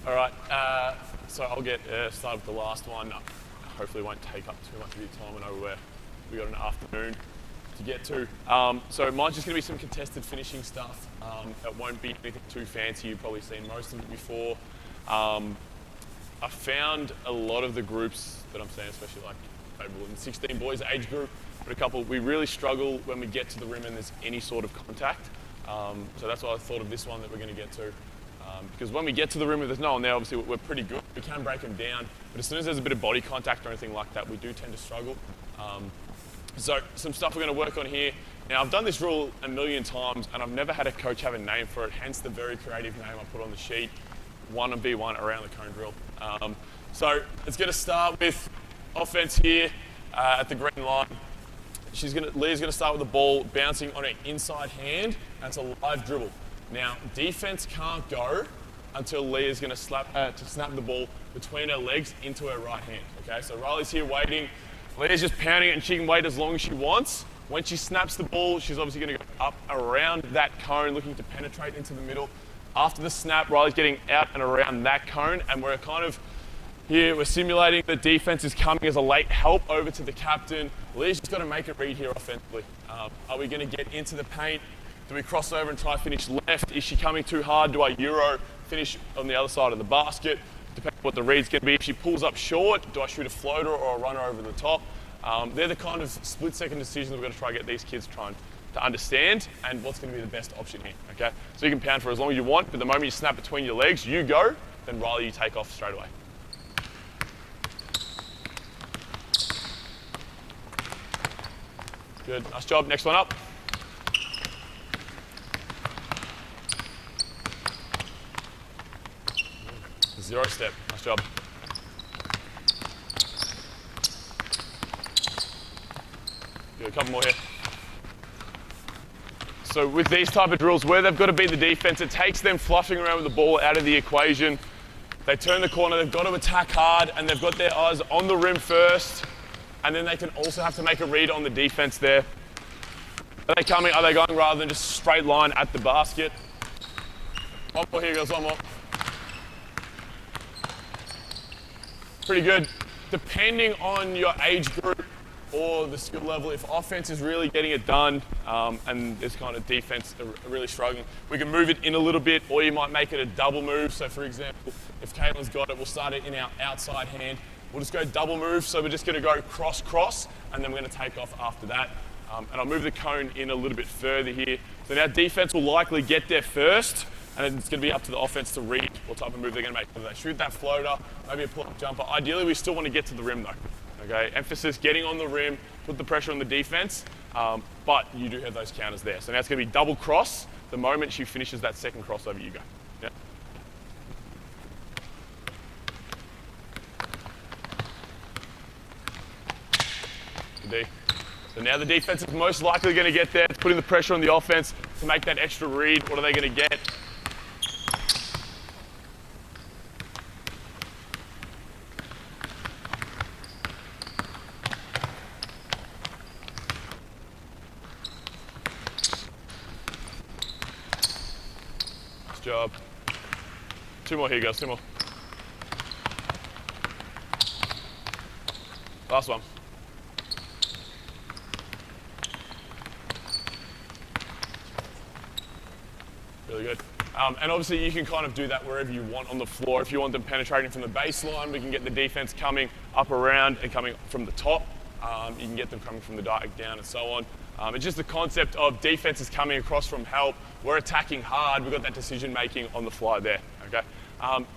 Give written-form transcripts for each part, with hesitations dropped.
All right, so I'll get started with the last one. Hopefully it won't take up too much of your time. I know we got an afternoon to get to. So mine's just going to be some contested finishing stuff. It won't be anything too fancy. You've probably seen most of it before. I found a lot of the groups that I'm seeing, especially like in the 16 boys age group, but a couple, we really struggle when we get to the rim and there's any sort of contact. So that's why I thought of this one that we're going to get to. Because when we get to the rim, if there's no one there, obviously we're pretty good. We can break them down, but as soon as there's a bit of body contact or anything like that, we do tend to struggle. So some stuff we're going to work on here. Now, I've done this rule a million times, and I've never had a coach have a name for it, hence the very creative name I put on the sheet, 1v1 around the cone drill. So it's going to start with offense here at the green line. Leah's going to start with the ball bouncing on her inside hand, and it's a live dribble. Now, defense can't go until Leah's going to snap the ball between her legs into her right hand. Okay, so Riley's here waiting. Leah's just pounding it, and she can wait as long as she wants. When she snaps the ball, she's obviously going to go up around that cone, looking to penetrate into the middle. After the snap, Riley's getting out and around that cone, and we're kind of here, we're simulating the defense is coming as a late help over to the captain. Leah's just got to make a read here offensively. Are we going to get into the paint? Do we cross over and try to finish left? Is she coming too hard? Do I Euro finish on the other side of the basket? Depending on what the read's going to be. If she pulls up short, do I shoot a floater or a runner over the top? They're the kind of split-second decisions we're going to try to get these kids trying to understand and what's going to be the best option here, okay? So you can pound for as long as you want, but the moment you snap between your legs, you go, then Riley, you take off straight away. Good, nice job. Next one up. Zero step, nice job. Do a couple more here. So with these type of drills, where they've got to be the defense, it takes them fluffing around with the ball out of the equation. They turn the corner, they've got to attack hard, and they've got their eyes on the rim first, and then they can also have to make a read on the defense there. Are they coming, are they going rather than just straight line at the basket? One more here, girls, one more. Pretty good. Depending on your age group or the skill level, if offense is really getting it done and this kind of defense are really struggling, we can move it in a little bit, or you might make it a double move. So for example, if Caitlin's got it, we'll start it in our outside hand. We'll just go double move. So we're just going to go cross, and then we're going to take off after that. And I'll move the cone in a little bit further here. So now defense will likely get there first, and it's going to be up to the offense to read what type of move they're going to make. Whether they shoot that floater, maybe a pull-up jumper. Ideally, we still want to get to the rim though. Okay, emphasis getting on the rim, put the pressure on the defense, but you do have those counters there. So now it's going to be double cross. The moment she finishes that second crossover, you go. Yeah. Good D. So now the defense is most likely going to get there. It's putting the pressure on the offense to make that extra read. What are they going to get? Nice job. Two more here, guys. Two more. Last one. Really good. And obviously you can kind of do that wherever you want on the floor. If you want them penetrating from the baseline, we can get the defense coming up around and coming from the top. You can get them coming from the diag down and so on. It's just the concept of defense is coming across from help. We're attacking hard. We've got that decision making on the fly there. Okay.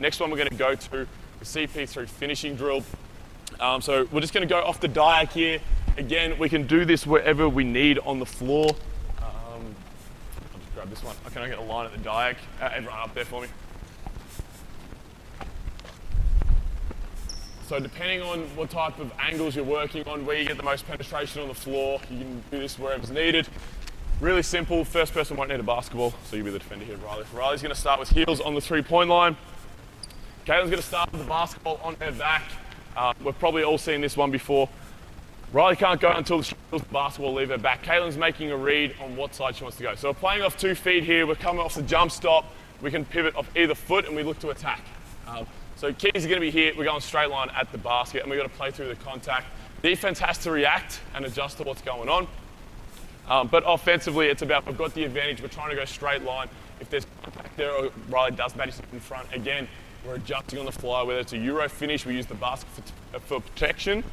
Next one we're going to go to the CP3 finishing drill. So we're just going to go off the diag here. Again, we can do this wherever we need on the floor. Grab this one. Can I get a line at the diag? Everyone up there for me. So depending on what type of angles you're working on, where you get the most penetration on the floor, you can do this wherever's needed. Really simple. First person won't need a basketball, so you'll be the defender here, Riley. Riley's going to start with heels on the three-point line. Caitlin's going to start with the basketball on her back. We've probably all seen this one before. Riley can't go until she feels the basketball leave her back. Caitlin's making a read on what side she wants to go. So we're playing off 2 feet here. We're coming off the jump stop. We can pivot off either foot and we look to attack. So keys are going to be here. We're going straight line at the basket, and we've got to play through the contact. Defense has to react and adjust to what's going on. But offensively, it's about we've got the advantage. We're trying to go straight line. If there's contact there or Riley does match in front, again, we're adjusting on the fly. Whether it's a Euro finish, we use the basket for protection.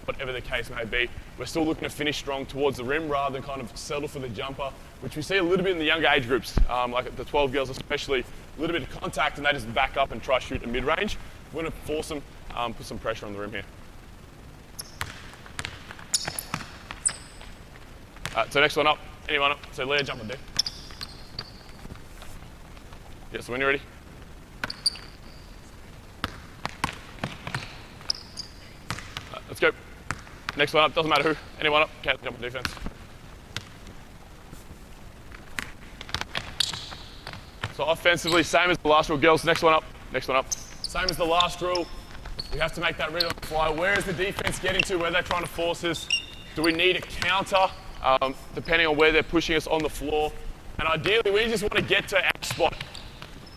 Whatever the case may be, we're still looking to finish strong towards the rim rather than kind of settle for the jumper, which we see a little bit in the younger age groups, like the 12 girls especially, a little bit of contact and they just back up and try to shoot at mid-range. We're going to force them, put some pressure on the rim here. So next one up, anyone up? So Leah, jump on there. Yeah, so when you're ready. Let's go. Next one up, doesn't matter who, anyone up, can't jump on defense. So offensively, same as the last rule. Girls, next one up, next one up. Same as the last rule. We have to make that read on the fly. Where is the defense getting to? Where they're trying to force us? Do we need a counter? Depending on where they're pushing us on the floor. And ideally, we just want to get to our spot.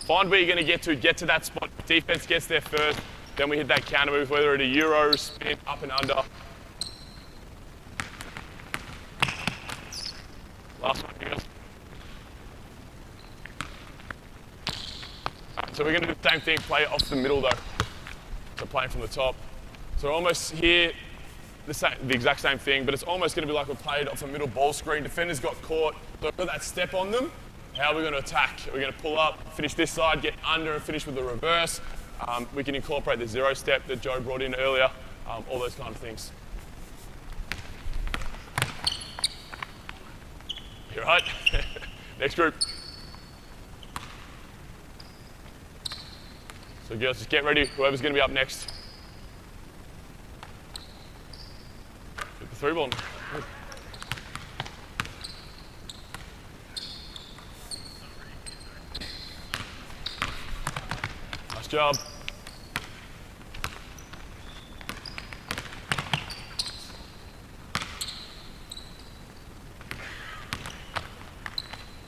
Find where you're going to get to that spot. Defense gets there first, then we hit that counter move, whether it's a Euro, spin, up and under. Last one, guys. So we're going to do the same thing, play off the middle though. So playing from the top. So almost here, the exact same thing, but it's almost going to be like we played off a middle ball screen. Defenders got caught, so we've got that step on them. How are we going to attack? We're going to pull up, finish this side, get under and finish with the reverse. We can incorporate the zero step that Joe brought in earlier, all those kind of things. You're right. Next group. So girls, just get ready, whoever's going to be up next. Get the three ball. Nice job.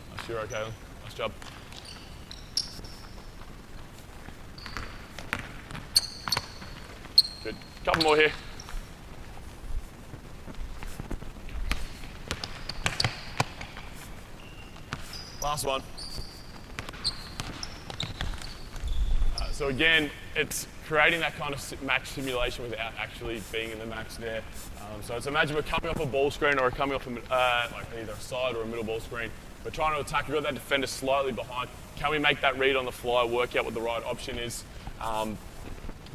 Nice, you're okay. Nice job. Good. Couple more here. Last one. So again, it's creating that kind of match simulation without actually being in the match there. So it's imagine we're coming off a ball screen or coming off like either a side or a middle ball screen. We're trying to attack, we've got that defender slightly behind. Can we make that read on the fly, work out what the right option is?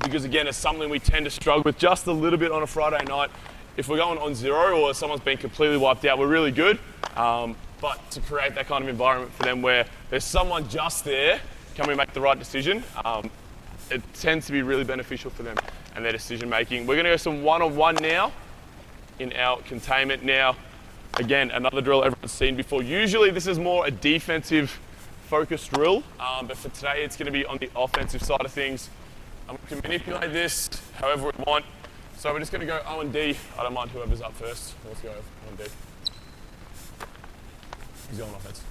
Because again, it's something we tend to struggle with just a little bit on a Friday night. If we're going on zero or someone's been completely wiped out, we're really good. But to create that kind of environment for them where there's someone just there, can we make the right decision? It tends to be really beneficial for them and their decision making. We're going to go some one-on-one now in our containment now. Again, another drill everyone's seen before. Usually this is more a defensive focused drill, but for today it's going to be on the offensive side of things. We can manipulate this however we want. So we're just going to go O and D. I don't mind whoever's up first. Let's go O and D. He's going offense.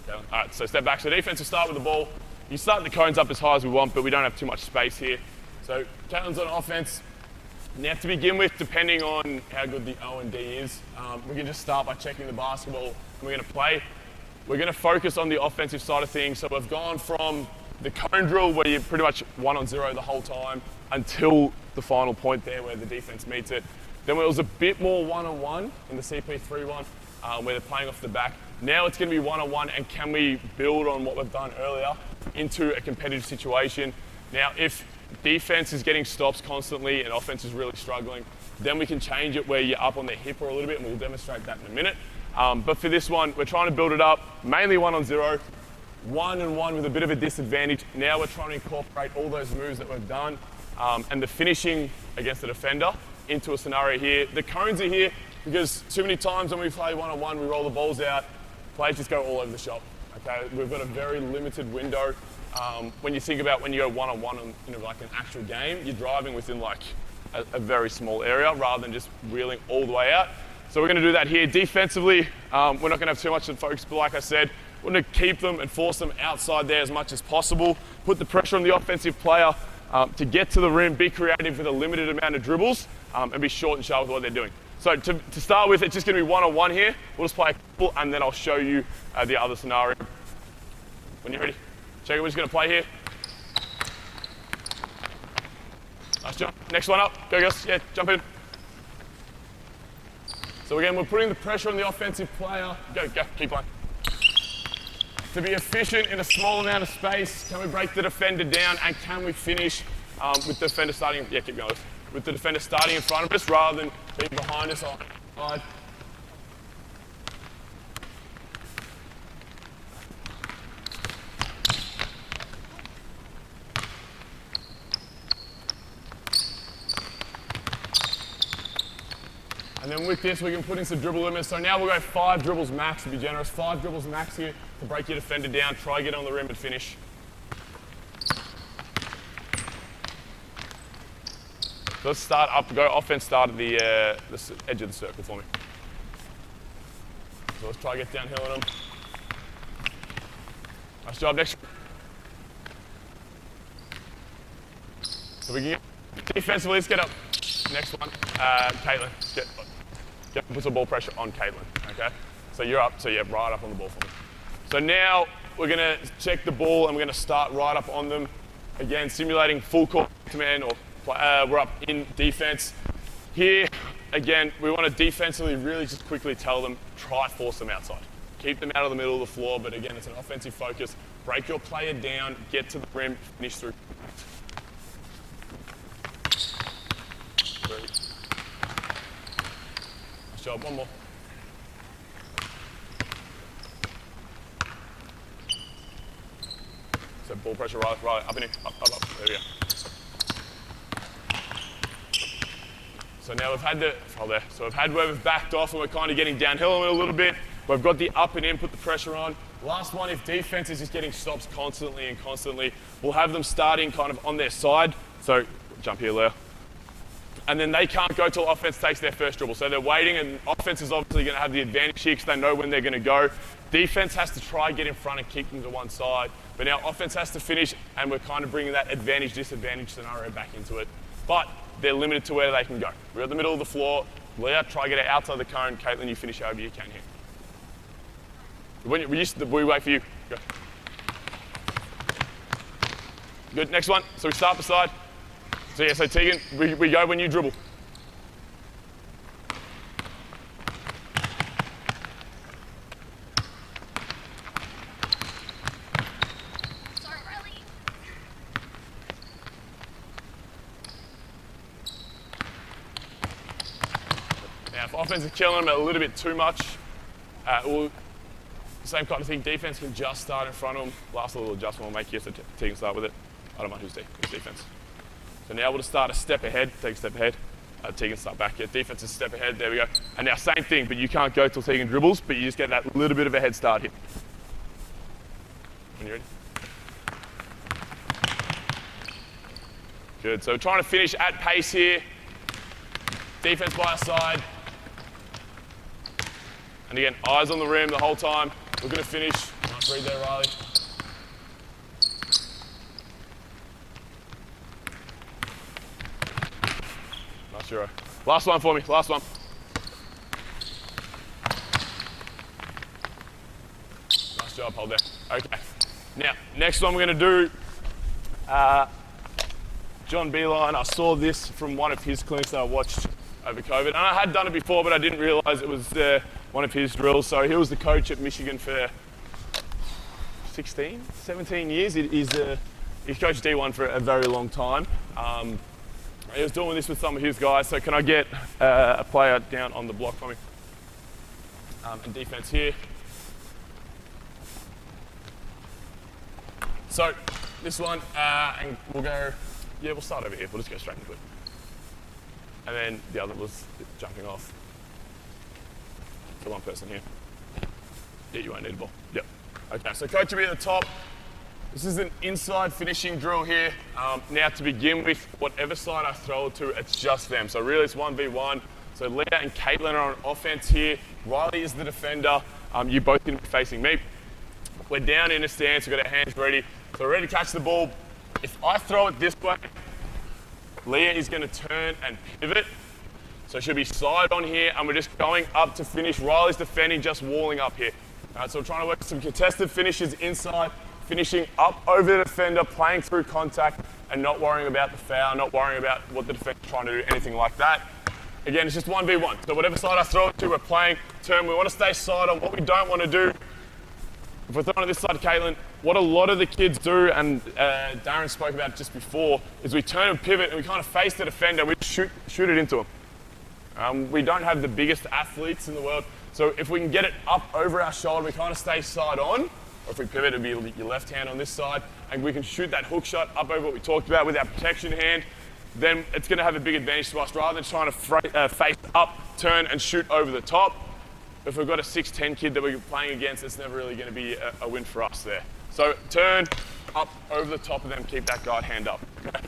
Okay. All right, so step back. So defense will start with the ball. You start the cones up as high as we want, but we don't have too much space here. So Caitlin's on offense. Now to begin with, depending on how good the O and D is, we can just start by checking the basketball and we're going to play. We're going to focus on the offensive side of things. So we've gone from the cone drill where you're pretty much 1-on-0 the whole time until the final point there where the defense meets it. Then it was a bit more one-on-one in the CP3 one where they're playing off the back. Now it's going to be one-on-one, and can we build on what we've done earlier into a competitive situation? Now, if defense is getting stops constantly and offense is really struggling, then we can change it where you're up on the hip or a little bit, and we'll demonstrate that in a minute. But for this one, we're trying to build it up, mainly 1-on-0, 1-on-1 with a bit of a disadvantage. Now we're trying to incorporate all those moves that we've done and the finishing against the defender into a scenario here. The cones are here because too many times when we play 1-on-1, we roll the balls out, players just go all over the shop. Okay, we've got a very limited window. When you think about when you go 1-on-1 in like an actual game, you're driving within like a very small area rather than just wheeling all the way out. So we're going to do that here. Defensively, we're not going to have too much to focus, but like I said, We want to keep them and force them outside there as much as possible. Put the pressure on the offensive player to get to the rim, be creative with a limited amount of dribbles, and be short and sharp with what they're doing. So to start with, it's just going to be one-on-one here. We'll just play a couple, and then I'll show you the other scenario. When you're ready, check it. We're just going to play here. Nice jump. Next one up. Go, girls. Yeah, jump in. So again, we're putting the pressure on the offensive player. Go, keep playing. To be efficient in a small amount of space, can we break the defender down, and can we finish with the defender starting? Yeah, keep going. With the defender starting in front of us rather than being behind us on the side. And then with this, we can put in some dribble limits. So now we'll go 5 dribbles max to be generous. 5 dribbles max here to break your defender down. Try get on the rim and finish. So let's start up. Go offense. Start at the edge of the circle for me. So let's try get downhill on them. Nice job. Next. So we can get defensively. Let's get up. Next one, Caitlin. Put some ball pressure on Caitlin, okay? So you're up, so yeah, right up on the ball for me. So now we're gonna check the ball and we're gonna start right up on them. Again, simulating full court command, or we're up in defense. Here, again, we wanna defensively really just quickly tell them, try force them outside. Keep them out of the middle of the floor, but again, it's an offensive focus. Break your player down, get to the rim, finish through. Nice job, one more. So ball pressure right, up and in, up. There we go. So now we've had where we've backed off and we're kind of getting downhill a little bit. We've got the up and in, put the pressure on. Last one, if defense is just getting stops constantly, we'll have them starting kind of on their side. So jump here, Leo. And then they can't go till offense takes their first dribble. So they're waiting, and offense is obviously going to have the advantage here because they know when they're going to go. Defense has to try get in front and kick them to one side. But now offense has to finish, and we're kind of bringing that advantage-disadvantage scenario back into it. But they're limited to where they can go. We're at the middle of the floor. Leah, try get it outside the cone. Caitlin, you finish however you can here. We wait for you. Go. Good, next one. So we start beside. So yeah, so Tegan, we go when you dribble. Sorry, Riley. Now, if offense is killing them a little bit too much, same kind of thing, defense can just start in front of them. Last little adjustment will make you so Tegan start with it. I don't mind who's defense. So now we'll just start a step ahead, take a step ahead. Tegan start back here. Defense is a step ahead, there we go. And now same thing, but you can't go till Tegan dribbles, but you just get that little bit of a head start here. When you're ready. Good, so we're trying to finish at pace here. Defense by our side. And again, eyes on the rim the whole time. We're gonna finish. Nice read there, Riley. Zero. Last one for me, last one. Nice job, hold there. Okay. Now, next one we're going to do, John Beeline, I saw this from one of his clinics that I watched over COVID. And I had done it before, but I didn't realize it was one of his drills. So he was the coach at Michigan for 16, 17 years. He's coached D1 for a very long time. He was doing this with some of his guys, so can I get a player down on the block for me? And defense here. So this one, and we'll go, yeah, we'll start over here. We'll just go straight into it. And then the other was jumping off. So one person here. Yeah, you won't need a ball. Yep. Okay, so coach will be at the top. This is an inside finishing drill here. Now to begin with, whatever side I throw it to, it's just them. So really it's 1v1. So Leah and Caitlin are on offense here. Riley is the defender. You both going to be facing me. We're down in a stance, we've got our hands ready. So we're ready to catch the ball. If I throw it this way, Leah is going to turn and pivot. So she'll be side on here, and we're just going up to finish. Riley's defending, just walling up here. So we're trying to work some contested finishes inside, finishing up over the defender, playing through contact, and not worrying about the foul, not worrying about what the defender's trying to do, anything like that. Again, it's just 1v1. So whatever side I throw it to, we're playing turn. We want to stay side on. What we don't want to do, if we're throwing it this side, Caitlin, what a lot of the kids do, and Darren spoke about it just before, is we turn and pivot, and we kind of face the defender, we shoot it into them. We don't have the biggest athletes in the world, so if we can get it up over our shoulder, we kind of stay side on, or if we pivot, it'll be your left hand on this side, and we can shoot that hook shot up over what we talked about with our protection hand, then it's going to have a big advantage to us rather than trying to face up, turn, and shoot over the top. If we've got a 6'10" kid that we're playing against, it's never really going to be a win for us there. So turn, up, over the top of them, keep that guard hand up. Okay.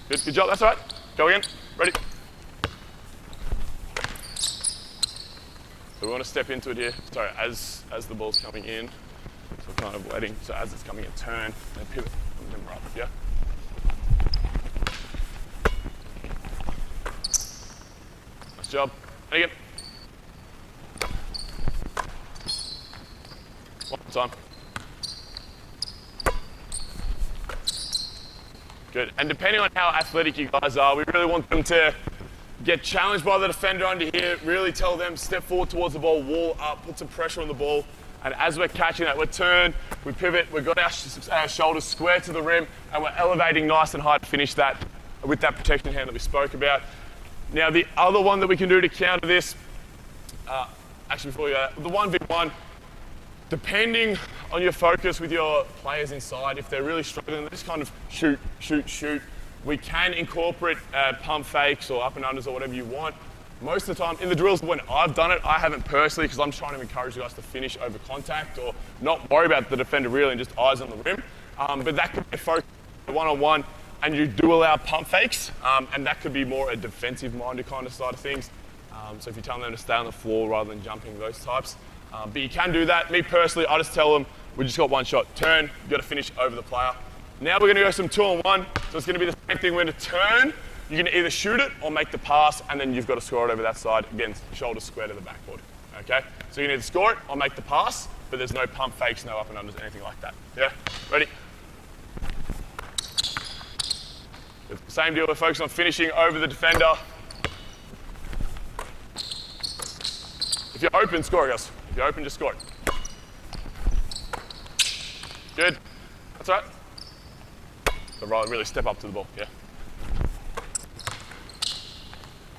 Good job, that's all right. Go again, ready. So we want to step into it here. Sorry, as the ball's coming in, so we're kind of waiting. So as it's coming in, turn and pivot, and then we're up, yeah? Nice job. And again. One more time. Good. And depending on how athletic you guys are, we really want them to get challenged by the defender under here, really tell them, step forward towards the ball, wall up, put some pressure on the ball. And as we're catching that, we turn, we pivot, we've got our shoulders square to the rim, and we're elevating nice and high to finish that with that protection hand that we spoke about. Now, the other one that we can do to counter this, actually before we go, the 1v1, depending on your focus with your players inside, if they're really struggling, they just kind of shoot, shoot, shoot. We can incorporate pump fakes or up and unders or whatever you want. Most of the time, in the drills when I've done it, I haven't personally because I'm trying to encourage you guys to finish over contact or not worry about the defender really and just eyes on the rim. But that could be a focus one-on-one, and you do allow pump fakes, and that could be more a defensive-minded kind of side of things. So if you're telling them to stay on the floor rather than jumping, those types. But you can do that. Me personally, I just tell them, we just got one shot. Turn, you've got to finish over the player. Now we're going to go some 2-on-1. So it's going to be the same thing. We're going to turn. You can either shoot it or make the pass, and then you've got to score it over that side. Again, shoulders square to the backboard. Okay? So you can either score it or make the pass, but there's no pump fakes, no up and unders, anything like that. Yeah? Ready? Same deal. We're focused on finishing over the defender. If you're open, score it, guys. If you're open, just score it. Good. That's all right. So Riley, really step up to the ball. Yeah.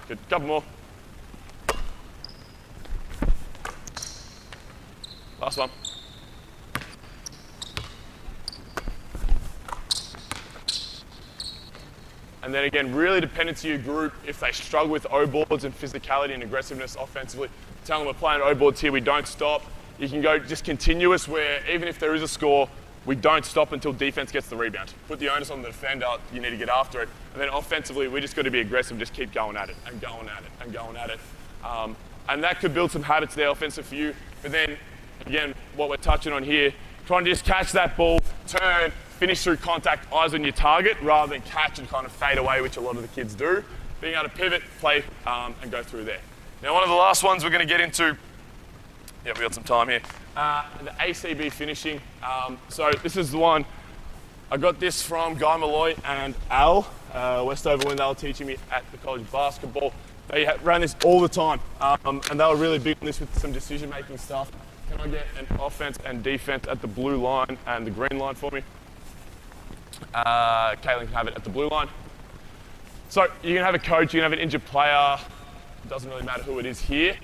Good. Couple more. Last one. And then again, really dependent to your group. If they struggle with O-boards and physicality and aggressiveness offensively, tell them we're playing O-boards here, we don't stop. You can go just continuous where even if there is a score, we don't stop until defense gets the rebound. Put the onus on the defender, you need to get after it. And then offensively, we just got to be aggressive, just keep going at it and going at it and going at it. And that could build some habits there offensive for you. But then, again, what we're touching on here, trying to just catch that ball, turn, finish through contact, eyes on your target, rather than catch and kind of fade away, which a lot of the kids do. Being able to pivot, play, and go through there. Now, one of the last ones we're going to get into, yeah, we got some time here, the ACB finishing. So this is the one, I got this from Guy Malloy and Al Westover when they were teaching me at the college of basketball. They ran this all the time, and they were really big on this with some decision-making stuff. Can I get an offense and defense at the blue line and the green line for me? Caitlin can have it at the blue line. So you can have a coach, you can have an injured player, it doesn't really matter who it is here.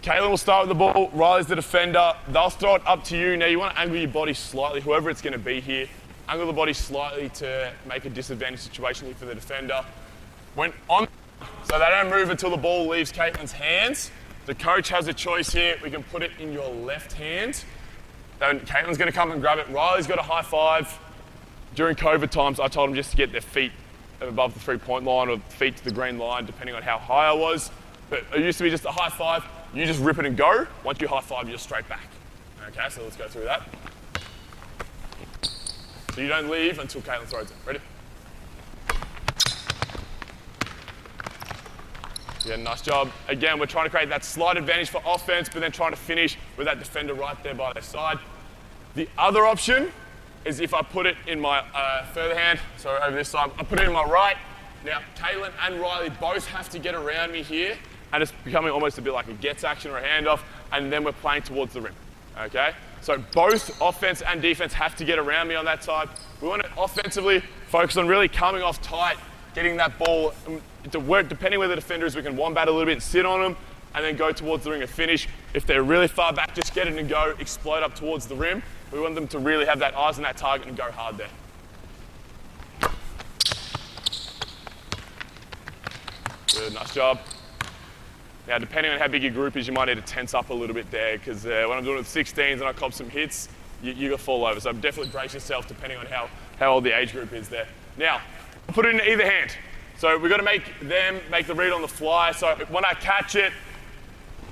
Caitlin will start with the ball, Riley's the defender, they'll throw it up to you. Now you want to angle your body slightly, whoever it's going to be here, angle the body slightly to make a disadvantage situation here for the defender. When on, so they don't move until the ball leaves Caitlin's hands. The coach has a choice here, we can put it in your left hand. Then Caitlin's going to come and grab it, Riley's got a high five. During COVID times, I told them just to get their feet above the 3-point line or feet to the green line, depending on how high I was. But it used to be just a high five. You just rip it and go. Once you high five, you're straight back. Okay, so let's go through that. So you don't leave until Caitlin throws it. Ready? Yeah, nice job. Again, we're trying to create that slight advantage for offense, but then trying to finish with that defender right there by their side. The other option is if I put it in my further hand, so over this side, I put it in my right. Now, Caitlin and Riley both have to get around me here, and it's becoming almost a bit like a gets action or a handoff, and then we're playing towards the rim, okay? So both offense and defense have to get around me on that side. We want to offensively focus on really coming off tight, getting that ball to work. Depending where the defender is, we can wombat a little bit and sit on them, and then go towards the ring and finish. If they're really far back, just get it and go, explode up towards the rim. We want them to really have that eyes on that target and go hard there. Good, nice job. Now, depending on how big your group is, you might need to tense up a little bit there, because when I'm doing it with 16s and I cop some hits, you got fall over. So definitely brace yourself depending on how old the age group is there. Now, I'll put it in either hand. So we've got to make them make the read on the fly. So when I catch it,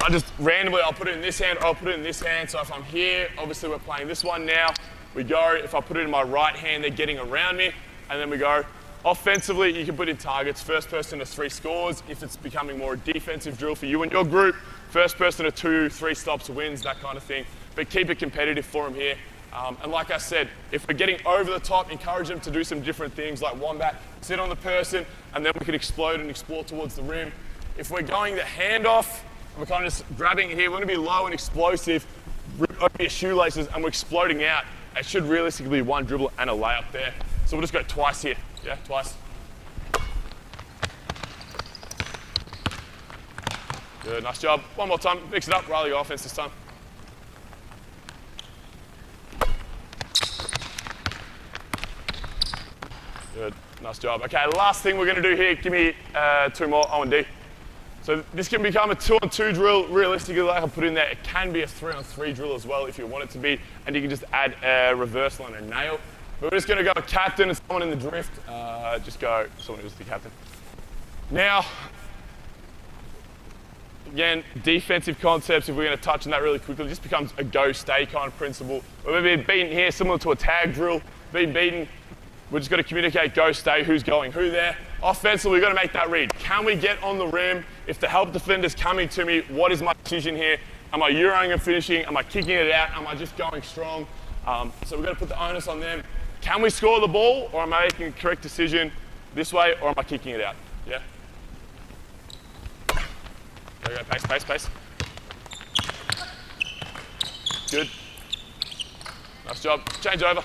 I just randomly, I'll put it in this hand, or I'll put it in this hand. So if I'm here, obviously we're playing this one now. We go, if I put it in my right hand, they're getting around me, and then we go. Offensively, you can put in targets. First person to 3 scores. If it's becoming more a defensive drill for you and your group, first person to 2, 3 stops wins, that kind of thing. But keep it competitive for them here. And like I said, if we're getting over the top, encourage them to do some different things like wombat, sit on the person, and then we can explode and explore towards the rim. If we're going the handoff, we're kind of just grabbing it here. We want to be low and explosive, rip over your shoelaces, and we're exploding out. It should realistically be one dribble and a layup there. So we'll just go twice here. Yeah, twice. Good, nice job. One more time, mix it up, Riley, your offense this time. Good, nice job. Okay, last thing we're going to do here, give me 2 more O&D. So this can become a 2-on-2 drill. Realistically, like I put in there, it can be a 3-on-3 drill as well if you want it to be, and you can just add a reversal and a nail. But we're just going to go with captain and someone in the drift. Just go someone who's the captain. Now, again, defensive concepts, if we're going to touch on that really quickly, it just becomes a go-stay kind of principle. We've been beaten here, similar to a tag drill, been beaten. We're just got to communicate go-stay, who's going who there. Offensively, we've got to make that read. Can we get on the rim? If the help defender's coming to me, what is my decision here? Am I Euroing and finishing? Am I kicking it out? Am I just going strong? So we've got to put the onus on them. Can we score the ball, or am I making a correct decision this way, or am I kicking it out? Yeah? There we go, pace, pace, pace. Good. Nice job. Change over.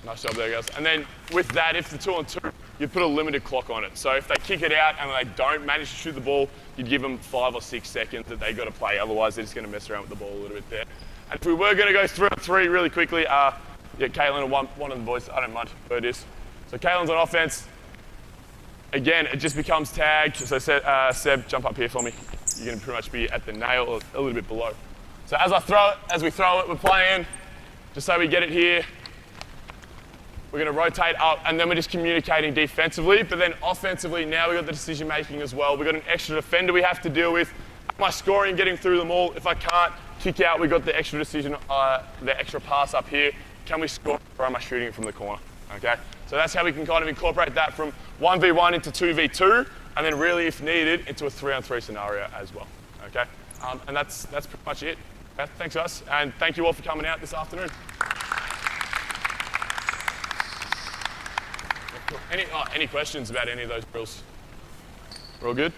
Nice job there, guys. And then with that, if the 2-on-2, you put a limited clock on it. So if they kick it out and they don't manage to shoot the ball, you'd give them 5 or 6 seconds that they got to play. Otherwise, they're just going to mess around with the ball a little bit there. And if we were going to go 3-on-3 really quickly, yeah, Caitlin and one of the boys, I don't mind who it is. So Caitlin's on offense. Again, it just becomes tagged. So Seb, jump up here for me. You're going to pretty much be at the nail or a little bit below. So as we throw it, we're playing. Just so we get it here. We're going to rotate up, and then we're just communicating defensively. But then offensively, now we've got the decision making as well. We've got an extra defender we have to deal with. Am I scoring, getting through them all? If I can't kick out, we've got the extra decision, the extra pass up here. Can we score, or am I shooting it from the corner? Okay, so that's how we can kind of incorporate that from 1v1 into 2v2, and then really, if needed, into a 3-on-3 scenario as well. Okay, and that's pretty much it. Okay? Thanks, guys, and thank you all for coming out this afternoon. Any questions about any of those drills? We're all good?